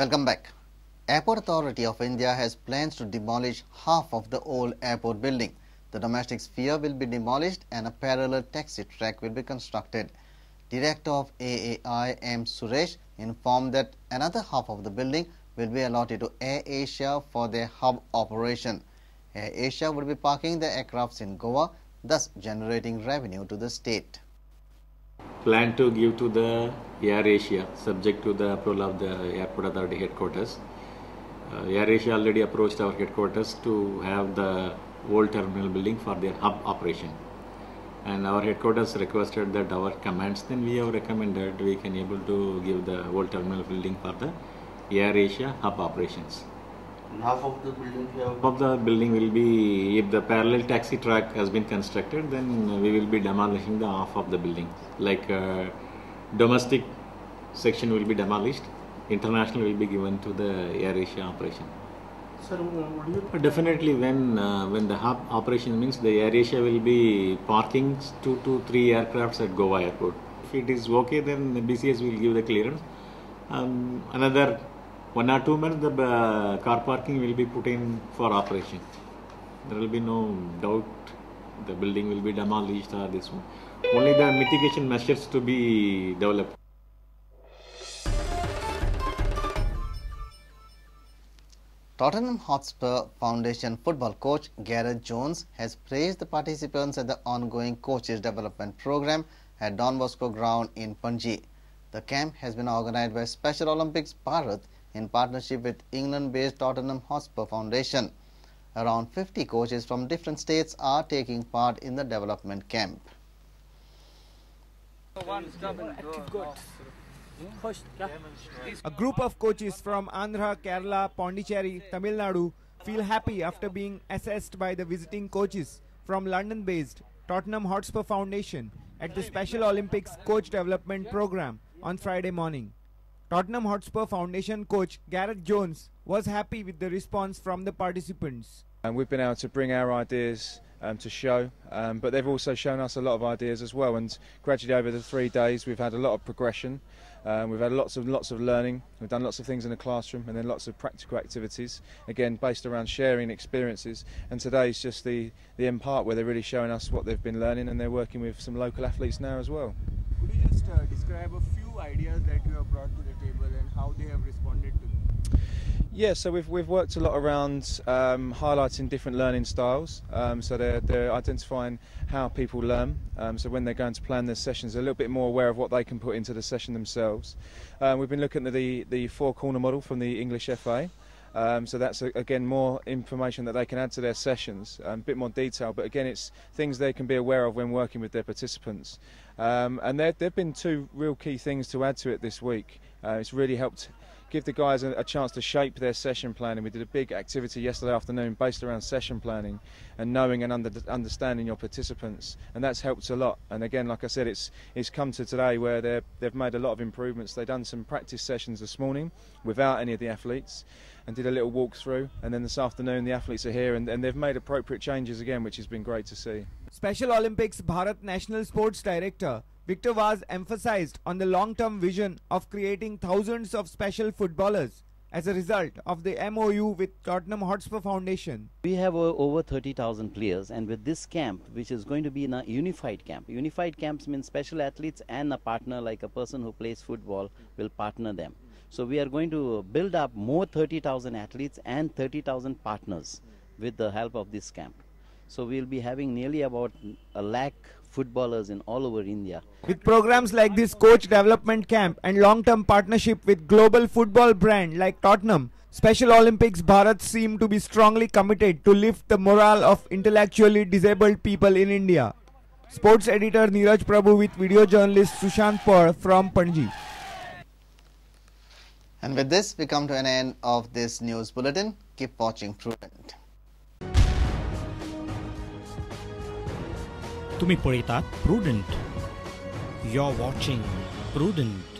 Welcome back. Airport Authority of India has plans to demolish half of the old airport building. The domestic sphere will be demolished and a parallel taxi track will be constructed. Director of AAI M. Suresh informed that another half of the building will be allotted to Air Asia for their hub operation. Air Asia will be parking the aircrafts in Goa, thus generating revenue to the state. Plan to give to the Air Asia, subject to the approval of the Airport Authority headquarters. Air Asia already approached our headquarters to have the old terminal building for their hub operation. And our headquarters requested that our commands, then we have recommended we can able to give the old terminal building for the Air Asia hub operations. And half of the building Half of the building will be, if the parallel taxi track has been constructed, then we will be demolishing the half of the building. Like domestic section will be demolished, international will be given to the Air Asia operation. Sir, what do you Definitely when the hub operation means the Air Asia will be parking 2 to 3 aircrafts at Goa airport. If it is okay, then the BCS will give the clearance. Another 1 or 2 months the car parking will be put in for operation. There will be no doubt the building will be demolished or this one. Only the mitigation measures to be developed. Tottenham Hotspur Foundation football coach Gareth Jones has praised the participants at the ongoing coaches development program at Don Bosco ground in Panji. The camp has been organized by Special Olympics Bharat in partnership with England-based Tottenham Hotspur Foundation. Around 50 coaches from different states are taking part in the development camp. A group of coaches from Andhra, Kerala, Pondicherry, Tamil Nadu feel happy after being assessed by the visiting coaches from London-based Tottenham Hotspur Foundation at the Special Olympics Coach Development Program on Friday morning. Tottenham Hotspur Foundation coach Gareth Jones was happy with the response from the participants. And we've been able to bring our ideas to show, but they've also shown us a lot of ideas as well, and gradually over the 3 days we've had a lot of progression. We've had lots of learning. We've done lots of things in the classroom and then lots of practical activities, again based around sharing experiences. And today's just the end part where they're really showing us what they've been learning, and they're working with some local athletes now as well. Could you just describe a few ideas that you have brought to the table and how they have responded to them? Yeah, so we've worked a lot around highlighting different learning styles. So they're identifying how people learn. So when they're going to plan their sessions, they're a little bit more aware of what they can put into the session themselves. We've been looking at the 4-corner model from the English FA. So that's again more information that they can add to their sessions, a bit more detail. But again, it's things they can be aware of when working with their participants. And there've been 2 real key things to add to it this week. It's really helped give the guys a chance to shape their session planning. We did a big activity yesterday afternoon based around session planning and knowing and understanding your participants, and that's helped a lot. And again, like I said, it's come to today where they've made a lot of improvements. They've done some practice sessions this morning without any of the athletes and did a little walkthrough, and then this afternoon the athletes are here and they've made appropriate changes again, which has been great to see. Special Olympics Bharat National Sports Director Victor Vaz emphasized on the long-term vision of creating thousands of special footballers as a result of the MOU with Tottenham Hotspur Foundation. We have over 30,000 players, and with this camp, which is going to be in a unified camp. Unified camps mean special athletes and a partner, like a person who plays football will partner them. So we are going to build up more 30,000 athletes and 30,000 partners with the help of this camp. So we will be having nearly about 1 lakh footballers in all over India. With programs like this coach development camp and long-term partnership with global football brand like Tottenham, Special Olympics Bharat seem to be strongly committed to lift the morale of intellectually disabled people in India. Sports editor Neeraj Prabhu with video journalist Sushant Paur from Panji. And with this, we come to an end of this news bulletin. Keep watching Prudent. तुम्ही पळयतात Prudent. You're watching Prudent.